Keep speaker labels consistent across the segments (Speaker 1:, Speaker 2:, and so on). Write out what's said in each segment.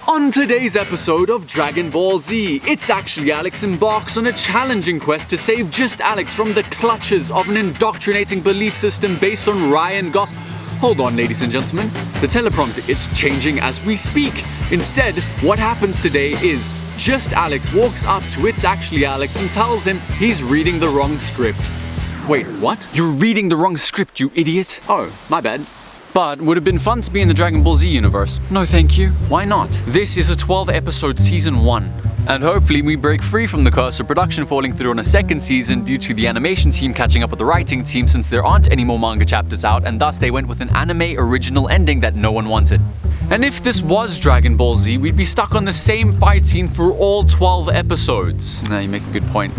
Speaker 1: On today's episode of Dragon Ball Z, it's actually Alex embarks on a challenging quest to save just Alex from the clutches of an indoctrinating belief system based on Ryan Gosling. Hold on, ladies and gentlemen. The teleprompter, it's changing as we speak. Instead, what happens today is just Alex walks up to It's Actually Alex and tells him he's reading the wrong script. Wait, what? You're reading the wrong script, you idiot. Oh, my bad. But would have been fun to be in the Dragon Ball Z universe. No thank you. Why not? This is a 12-episode season 1. And hopefully we break free from the curse of production falling through on a second season due to the animation team catching up with the writing team since there aren't any more manga chapters out, and thus they went with an anime original ending that no one wanted. And if this was Dragon Ball Z, we'd be stuck on the same fight scene for all 12 episodes. Now you make a good point.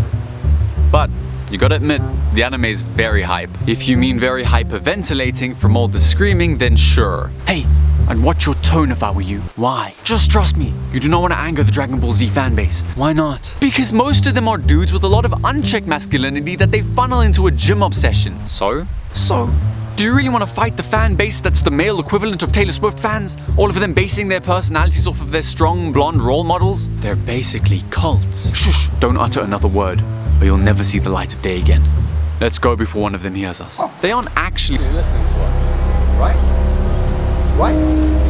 Speaker 1: But you gotta admit, the anime is very hype. If you mean very hyperventilating from all the screaming, then sure. Hey, I'd watch your tone if I were you. Why? Just trust me, you do not want to anger the Dragon Ball Z fanbase. Why not? Because most of them are dudes with a lot of unchecked masculinity that they funnel into a gym obsession. So, do you really want to fight the fan base that's the male equivalent of Taylor Swift fans? All of them basing their personalities off of their strong blonde role models? They're basically cults. Shush, don't utter another word, or you'll never see the light of day again. Let's go before one of them hears us. They aren't actually listening to us, right? Right?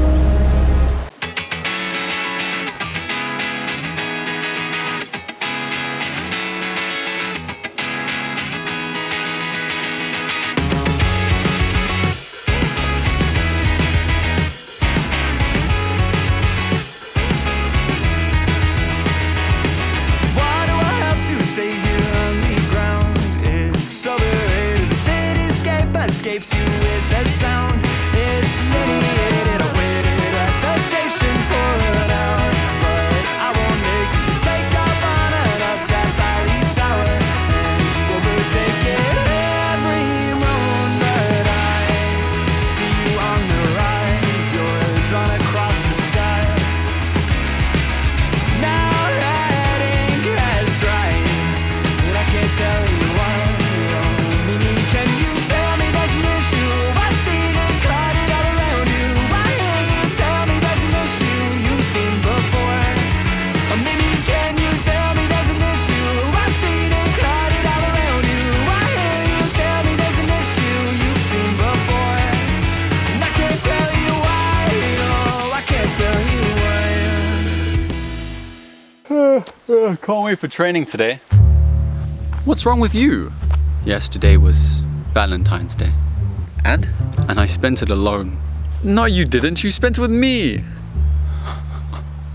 Speaker 2: Escapes you with a sound. It's delineated. I waited at the station for an hour, but I won't make you take off on an uptap valley tower, and you overtake it every moment. I see you on the rise. You're drawn across the sky. Now that ink has dried, and I can't tell you why. Can you tell me there's an issue? I've seen it clouded all around you. Why can't you tell me there's an issue you've seen before? Or maybe can you tell me there's an issue? I've seen it clouded all around you. Why can't you tell me there's an issue you've seen before? And I can't tell you why. No, I can't tell you why.
Speaker 1: Can't wait for training today. What's wrong with you? Yesterday was Valentine's Day. And I spent it alone. No, you didn't. You spent it with me.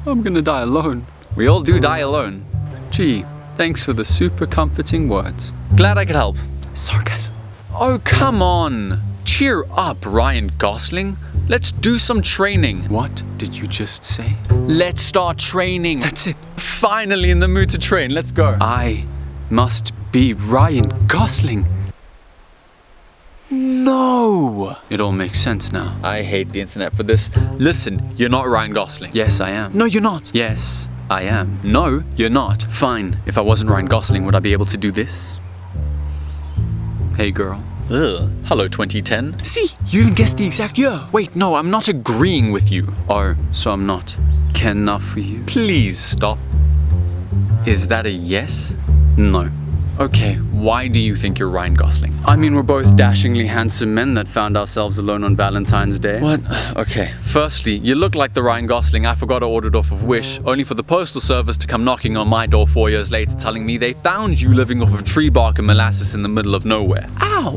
Speaker 1: I'm gonna die alone. We all do die alone. Gee, thanks for the super comforting words. Glad I could help. Sarcasm. Oh, come on. Cheer up, Ryan Gosling. Let's do some training. What did you just say? Let's start training. That's it. Finally in the mood to train. Let's go. I must be Ryan Gosling. No! It all makes sense now. I hate the internet for this. Listen, you're not Ryan Gosling. Yes, I am. No, you're not. Yes, I am. No, you're not. Fine. If I wasn't Ryan Gosling, would I be able to do this? Hey, girl. Ugh. Hello, 2010. See, you even guessed the exact year. Wait, no, I'm not agreeing with you. Oh, so I'm not Ken enough for you? Please stop. Is that a yes? No. Okay, why do you think you're Ryan Gosling? I mean, we're both dashingly handsome men that found ourselves alone on Valentine's Day. What? Okay, firstly, you look like the Ryan Gosling I forgot I ordered off of Wish, only for the postal service to come knocking on my door 4 years later telling me they found you living off of tree bark and molasses in the middle of nowhere. Ow!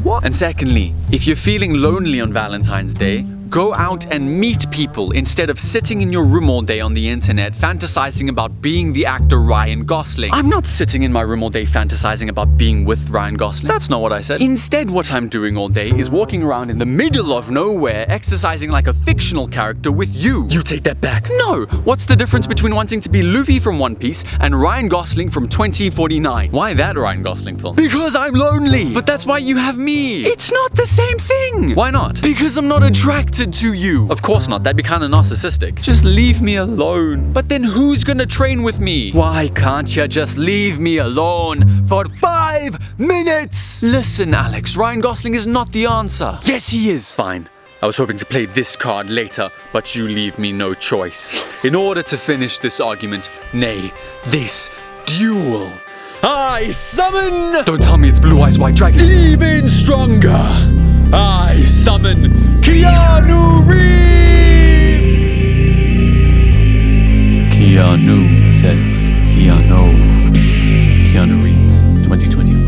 Speaker 1: What? And secondly, if you're feeling lonely on Valentine's Day, go out and meet people instead of sitting in your room all day on the internet fantasizing about being the actor Ryan Gosling. I'm not sitting in my room all day fantasizing about being with Ryan Gosling. That's not what I said. Instead, what I'm doing all day is walking around in the middle of nowhere exercising like a fictional character with you. You take that back. No! What's the difference between wanting to be Luffy from One Piece and Ryan Gosling from 2049? Why that Ryan Gosling film? Because I'm lonely! But that's why you have me! It's not the same thing! Why not? Because I'm not attracted to you. Of course not, that'd be kinda narcissistic. Just leave me alone. But then who's gonna train with me? Why can't you just leave me alone for 5 minutes? Listen, Alex, Ryan Gosling is not the answer. Yes, he is. Fine. I was hoping to play this card later, but you leave me no choice. In order to finish this argument, nay, this duel, I summon... Don't tell me it's Blue Eyes White Dragon. Even stronger, I summon Keanu Reeves! Keanu says Keanu Reeves, 2024.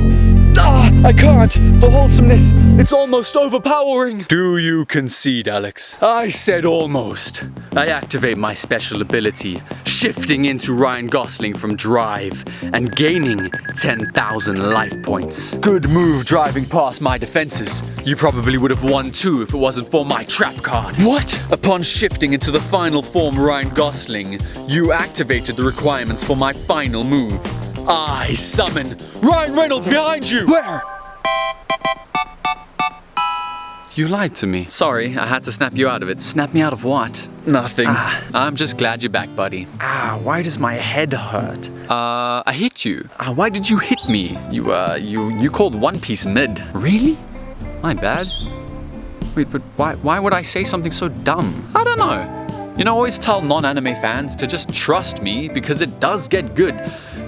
Speaker 1: I can't! The wholesomeness, it's almost overpowering! Do you concede, Alex? I said almost. I activate my special ability, shifting into Ryan Gosling from Drive and gaining 10,000 life points. Good move driving past my defenses. You probably would have won too if it wasn't for my trap card. What? Upon shifting into the final form Ryan Gosling, you activated the requirements for my final move. I summon Ryan Reynolds behind you! Where? You lied to me. Sorry, I had to snap you out of it. Snap me out of what? Nothing. I'm just glad you're back, buddy. Why does my head hurt? I hit you. Why did you hit me? You called One Piece mid. Really? My bad. Wait, but why would I say something so dumb? I don't know. You know, I always tell non-anime fans to just trust me because it does get good.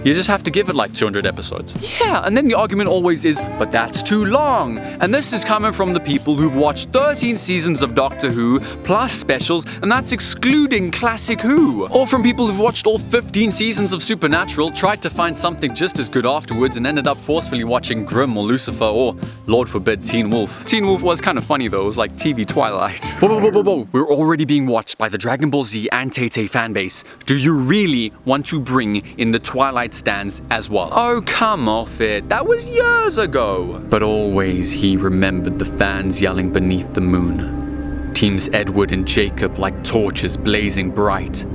Speaker 1: You just have to give it like 200 episodes. Yeah, and then the argument always is, but that's too long. And this is coming from the people who've watched 13 seasons of Doctor Who, plus specials, and that's excluding Classic Who. Or from people who've watched all 15 seasons of Supernatural, tried to find something just as good afterwards, and ended up forcefully watching Grimm or Lucifer or, Lord forbid, Teen Wolf. Teen Wolf was kind of funny though, it was like TV Twilight. Whoa. We're already being watched by the Dragon Ball Z and Tay-Tay fanbase. Do you really want to bring in the Twilight stands as well? Oh, come off it. That was years ago. But always he remembered the fans yelling beneath the moon. Teams Edward and Jacob like torches blazing bright.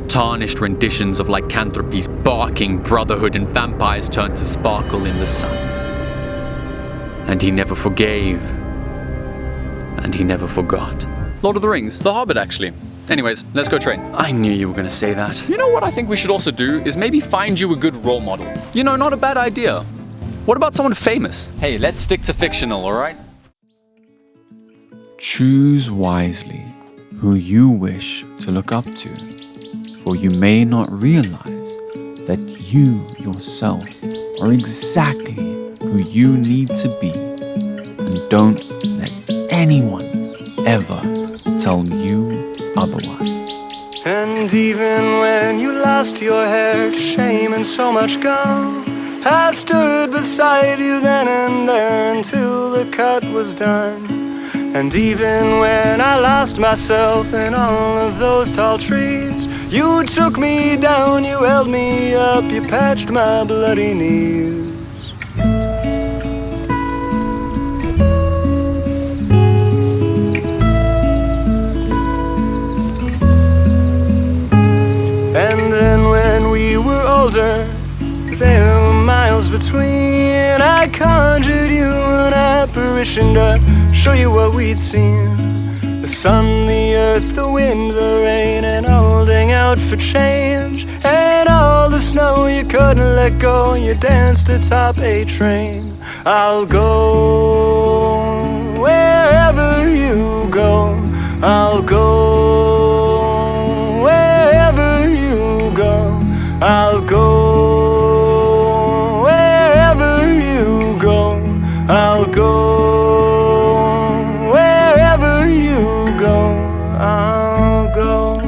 Speaker 1: Tarnished renditions of lycanthropy's barking brotherhood and vampires turned to sparkle in the sun. And he never forgave. And he never forgot. Lord of the Rings. The Hobbit, actually. Anyways, let's go train. I knew you were gonna say that. You know what I think we should also do is maybe find you a good role model. You know, not a bad idea. What about someone famous? Hey, let's stick to fictional, alright?
Speaker 3: Choose wisely who you wish to look up to, for you may not realize that you yourself are exactly who you need to be, and don't let anyone ever tell you otherwise.
Speaker 2: And even when you lost your hair to shame and so much gone, I stood beside you then and there until the cut was done. And even when I lost myself in all of those tall trees, you took me down, you held me up, you patched my bloody knees. And then when we were older, there were miles between. I conjured you an apparition to show you what we'd seen. The sun, the earth, the wind, the rain, and holding out for change. And all the snow you couldn't let go, you danced atop a train. I'll go wherever you go. I'll go wherever you go. I'll go wherever you go. I'll go wherever you go. I'll go.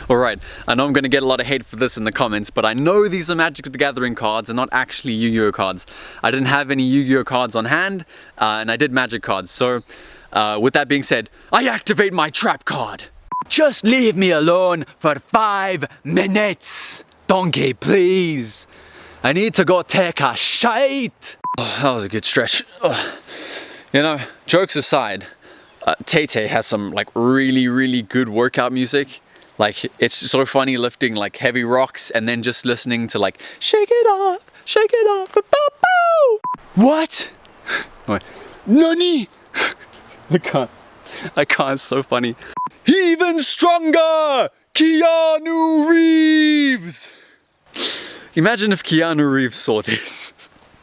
Speaker 1: Alright, I know I'm gonna get a lot of hate for this in the comments, but I know these are Magic the Gathering cards and not actually Yu-Gi-Oh cards. I didn't have any Yu-Gi-Oh cards on hand, and I did Magic cards, so with that being said, I activate my trap card. Just leave me alone for 5 minutes. Donkey, please. I need to go take a shite. Oh, that was a good stretch. Oh. You know, jokes aside, Tay-Tay has some like really good workout music. Like, it's so funny lifting like heavy rocks and then just listening to like shake it off, bow, bow. What? Wait. Nani? I can't, it's so funny. Even stronger, Keanu Reeves! Imagine if Keanu Reeves saw this.